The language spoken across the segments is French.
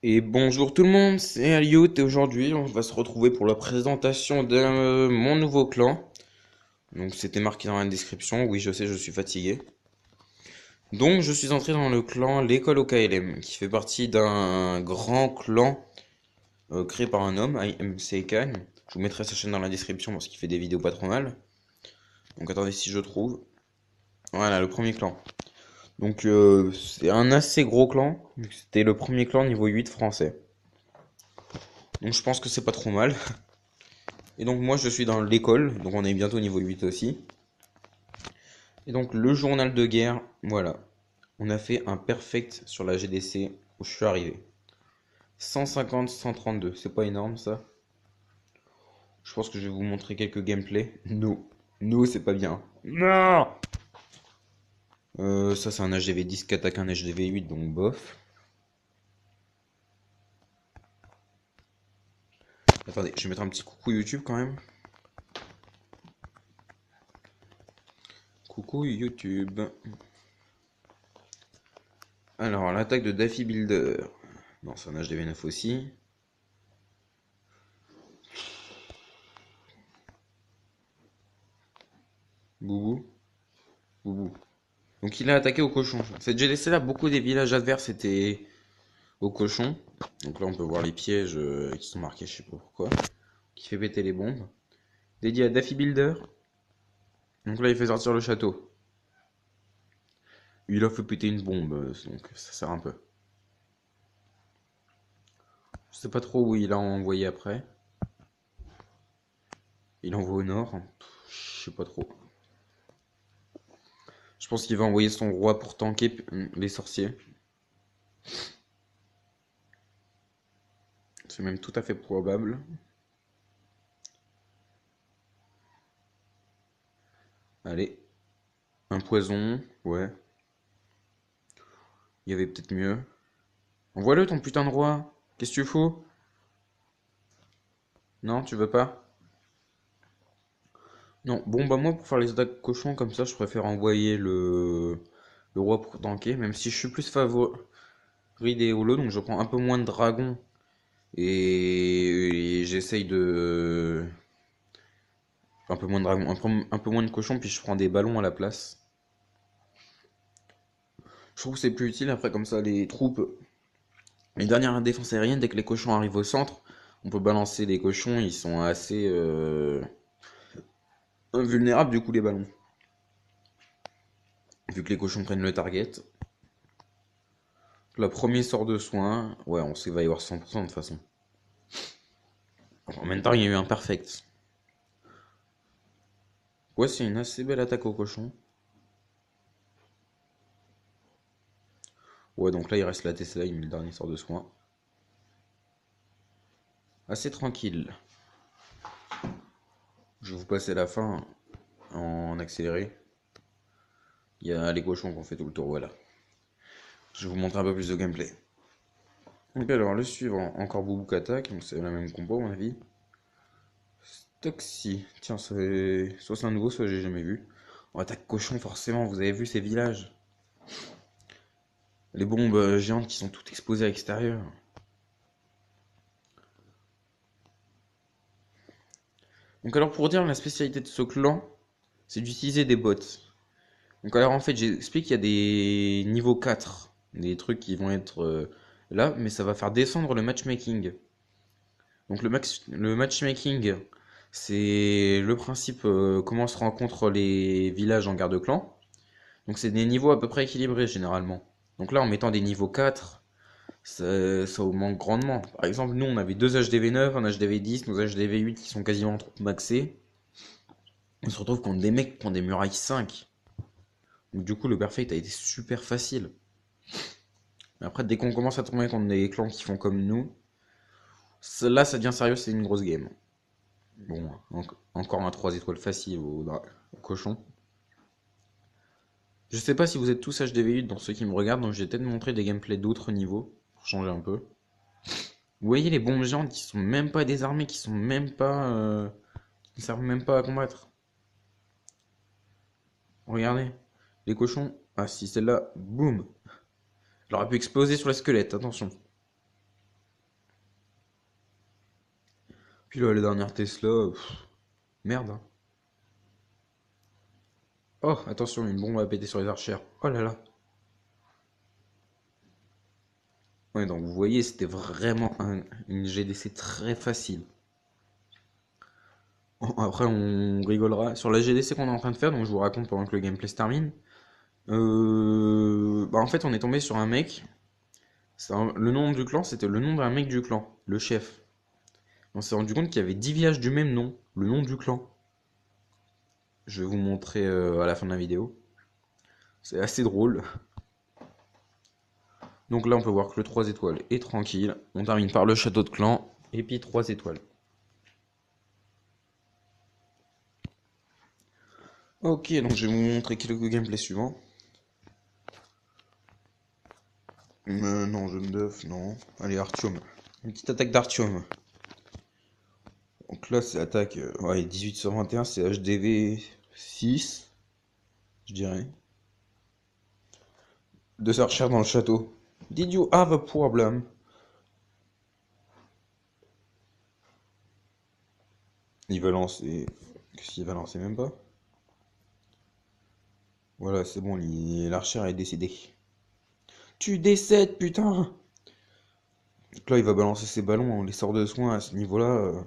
Et bonjour tout le monde, c'est Elliot et aujourd'hui on va se retrouver pour la présentation de mon nouveau clan. Donc c'était marqué dans la description, oui je sais je suis fatigué. Donc je suis entré dans le clan l'école au KLM qui fait partie d'un grand clan créé par un homme, IM Seikan. Je vous mettrai sa chaîne dans la description parce qu'il fait des vidéos pas trop mal. Donc attendez si je trouve. Voilà le premier clan. Donc c'est un assez gros clan, vu que c'était le premier clan niveau 8 français. Donc je pense que c'est pas trop mal. Et donc moi je suis dans l'école, donc on est bientôt au niveau 8 aussi. Et donc le journal de guerre, voilà. On a fait un perfect sur la GDC où je suis arrivé. 150, 132, c'est pas énorme ça. Je pense que je vais vous montrer quelques gameplays. No. No, c'est pas bien. Non. Ça c'est un HDV 10 qui attaque un HDV 8, donc bof. Attendez, je vais mettre un petit coucou YouTube quand même. Coucou YouTube. Alors, l'attaque de Daffy Builder. Non, c'est un HDV 9 aussi. Boubou. Boubou. Donc il a attaqué au cochon. Cette GDC là, beaucoup des villages adverses étaient au cochon. Donc là on peut voir les pièges qui sont marqués, je sais pas pourquoi. Qui fait péter les bombes. Dédié à Daffy Builder. Donc là il fait sortir le château. Il a fait péter une bombe, donc ça sert un peu. Je sais pas trop où il a envoyé après. Il envoie au nord. Je sais pas trop. Je pense qu'il va envoyer son roi pour tanker les sorciers. C'est même tout à fait probable. Allez. Un poison, ouais. Il y avait peut-être mieux. Envoie-le ton putain de roi. Qu'est-ce que tu fous? Non, tu veux pas? Non, bon bah moi pour faire les attaques cochons comme ça, je préfère envoyer le roi pour tanker, même si je suis plus favori des holos, donc je prends un peu moins de dragons et j'essaye de... Un peu moins de dragons, un peu moins de cochons, puis je prends des ballons à la place. Je trouve que c'est plus utile après comme ça les troupes. Les dernières défenses aériennes, dès que les cochons arrivent au centre, on peut balancer les cochons, ils sont assez invulnérables du coup les ballons. Vu que les cochons prennent le target. Le premier sort de soin, ouais, on sait qu'il va y avoir 100% de toute façon. En même temps, il y a eu un perfect. Ouais, c'est une assez belle attaque au cochon. Ouais, donc là, il reste la Tesla, il met le dernier sort de soin. Assez tranquille. Je vais vous passer la fin en accéléré. Il y a les cochons qui ont fait tout le tour, voilà. Je vais vous montrer un peu plus de gameplay. Donc alors, le suivant, encore Boubouk attaque, donc c'est la même compo à mon avis. Toxi, tiens, soit c'est un nouveau, soit j'ai jamais vu. On attaque cochon, forcément, vous avez vu ces villages. Les bombes géantes qui sont toutes exposées à l'extérieur. Donc alors pour dire la spécialité de ce clan, c'est d'utiliser des bots. Donc alors en fait j'explique qu'il y a des niveaux 4, des trucs qui vont être là, mais ça va faire descendre le matchmaking. Donc le matchmaking, c'est le principe comment se rencontrent les villages en guerre de clan. Donc c'est des niveaux à peu près équilibrés généralement. Donc là en mettant des niveaux 4, ça augmente grandement. Par exemple nous on avait deux HDV 9, un HDV 10, nos HDV 8 qui sont quasiment trop maxés. On se retrouve contre des mecs qui ont des murailles 5. Donc du coup, le perfect a été super facile. Mais après, dès qu'on commence à tomber contre des clans qui font comme nous, là, ça devient sérieux, c'est une grosse game. Bon, encore un 3 étoiles facile au cochon. Je sais pas si vous êtes tous HDV8 dans ceux qui me regardent, donc je vais peut-être montrer des gameplays d'autres niveaux, pour changer un peu. Vous voyez les bombes géantes qui sont même pas désarmées, qui sont même pas... qui ne servent même pas à combattre. Regardez, les cochons... Ah si, celle-là, boum. Elle aurait pu exploser sur les squelettes, attention. Puis là, les dernières Tesla, merde. Hein. Oh, attention, une bombe va péter sur les archères. Oh là là. Ouais, donc vous voyez, c'était vraiment une GDC très facile. Après, on rigolera. Sur la GDC qu'on est en train de faire, donc je vous raconte pendant que le gameplay se termine. Bah en fait, on est tombé sur un mec. Le nom du clan, c'était le nom d'un mec du clan, le chef. On s'est rendu compte qu'il y avait 10 villages du même nom, le nom du clan. Je vais vous montrer à la fin de la vidéo. C'est assez drôle. Donc là, on peut voir que le 3 étoiles est tranquille. On termine par le château de clan, et puis 3 étoiles. Ok, donc je vais vous montrer quelques gameplays suivants. Non, jaune d'œuf, non. Allez, Artium. Une petite attaque d'Artium. Donc là, c'est attaque ouais, 18 sur 21, c'est HDV 6, je dirais. Deux archères dans le château. Did you have a problem? Il va lancer. Qu'est-ce qu'il va lancer? Même pas. Voilà, c'est bon, l'archère est décédée. Tu décèdes, putain! Donc là, il va balancer ses ballons, les sorts de soins à ce niveau-là.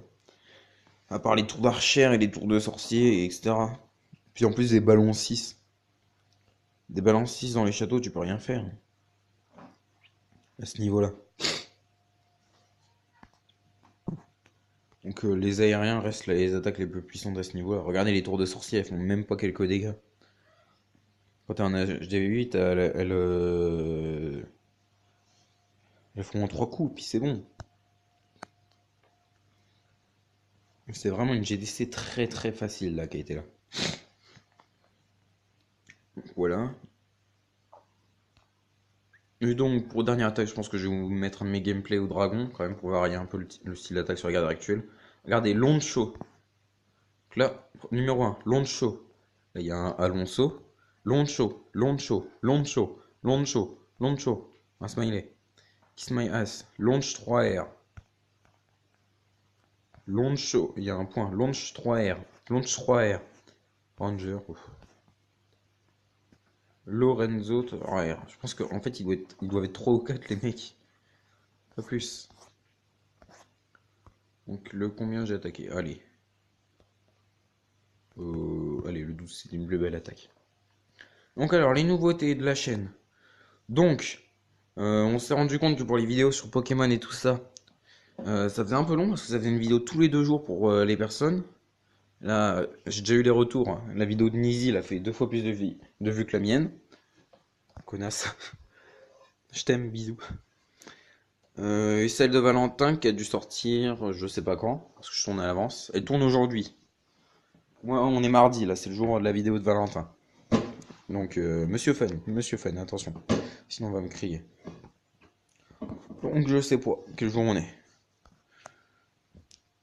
À part les tours d'archère et les tours de sorcier, etc. Puis en plus, des ballons 6. Des ballons 6 dans les châteaux, tu peux rien faire. À ce niveau-là. Donc les aériens restent les attaques les plus puissantes à ce niveau-là. Regardez les tours de sorcier, elles font même pas quelques dégâts. Quand t'as un HDV8, elles font en 3 coups, puis c'est bon. C'est vraiment une GDC très très facile là qui a été là. Voilà. Et donc pour dernière attaque, je pense que je vais vous mettre un de mes gameplays au dragon, quand même pour varier un peu le style d'attaque sur la garde actuelle. Regardez, Loncho. Donc là, numéro 1, Loncho. Là il y a un Alonso. Loncho, Loncho, Loncho, Loncho, Loncho. Un smiley. Kiss my ass. Launch 3R. Launch, il y a un point. Launch 3R. Launch 3R. Ranger. Lorenzo 3R. Je pense qu'en fait, ils doivent être 3 ou 4 les mecs. Pas plus. Donc, le combien j'ai attaqué? Allez. Allez, le 12, c'est une belle attaque. Donc, alors, les nouveautés de la chaîne. Donc, on s'est rendu compte que pour les vidéos sur Pokémon et tout ça, ça faisait un peu long parce que ça faisait une vidéo tous les 2 jours pour les personnes. Là, j'ai déjà eu les retours. La vidéo de Nizi, elle a fait 2 fois plus de vues que la mienne. Connasse. Je t'aime, bisous. Et celle de Valentin qui a dû sortir, je sais pas quand, parce que je tourne à l'avance. Elle tourne aujourd'hui. Moi, on est mardi, là, c'est le jour de la vidéo de Valentin. Donc, Monsieur Fun, attention. Sinon, on va me crier. Donc, je sais pas quel jour on est.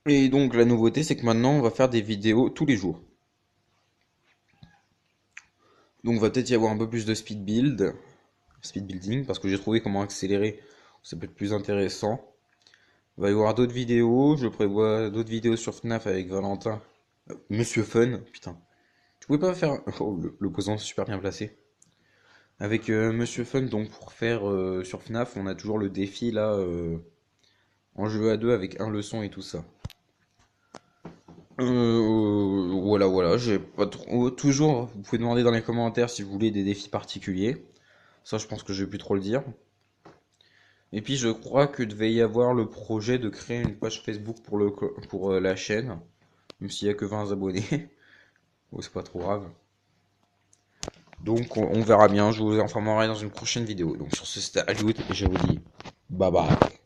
Et donc, la nouveauté, c'est que maintenant, on va faire des vidéos tous les jours. Donc, va peut-être y avoir un peu plus de speed building, parce que j'ai trouvé comment accélérer, ça peut être plus intéressant. Il va y avoir d'autres vidéos, je prévois d'autres vidéos sur FNAF avec Valentin. Monsieur Fun, putain. Tu pouvais pas faire... Oh, l'opposant super bien placé. Avec Monsieur Fun, donc pour faire sur FNAF, on a toujours le défi là, en jeu à deux avec un leçon et tout ça. Voilà, j'ai pas trop... Toujours, vous pouvez demander dans les commentaires si vous voulez des défis particuliers. Ça, je pense que je vais plus trop le dire. Et puis, je crois que devait y avoir le projet de créer une page Facebook pour la chaîne. Même s'il y a que 20 abonnés. Bon, c'est pas trop grave. Donc, on verra bien. Je vous informerai dans une prochaine vidéo. Donc, sur ce, c'était Aliout et je vous dis bye bye.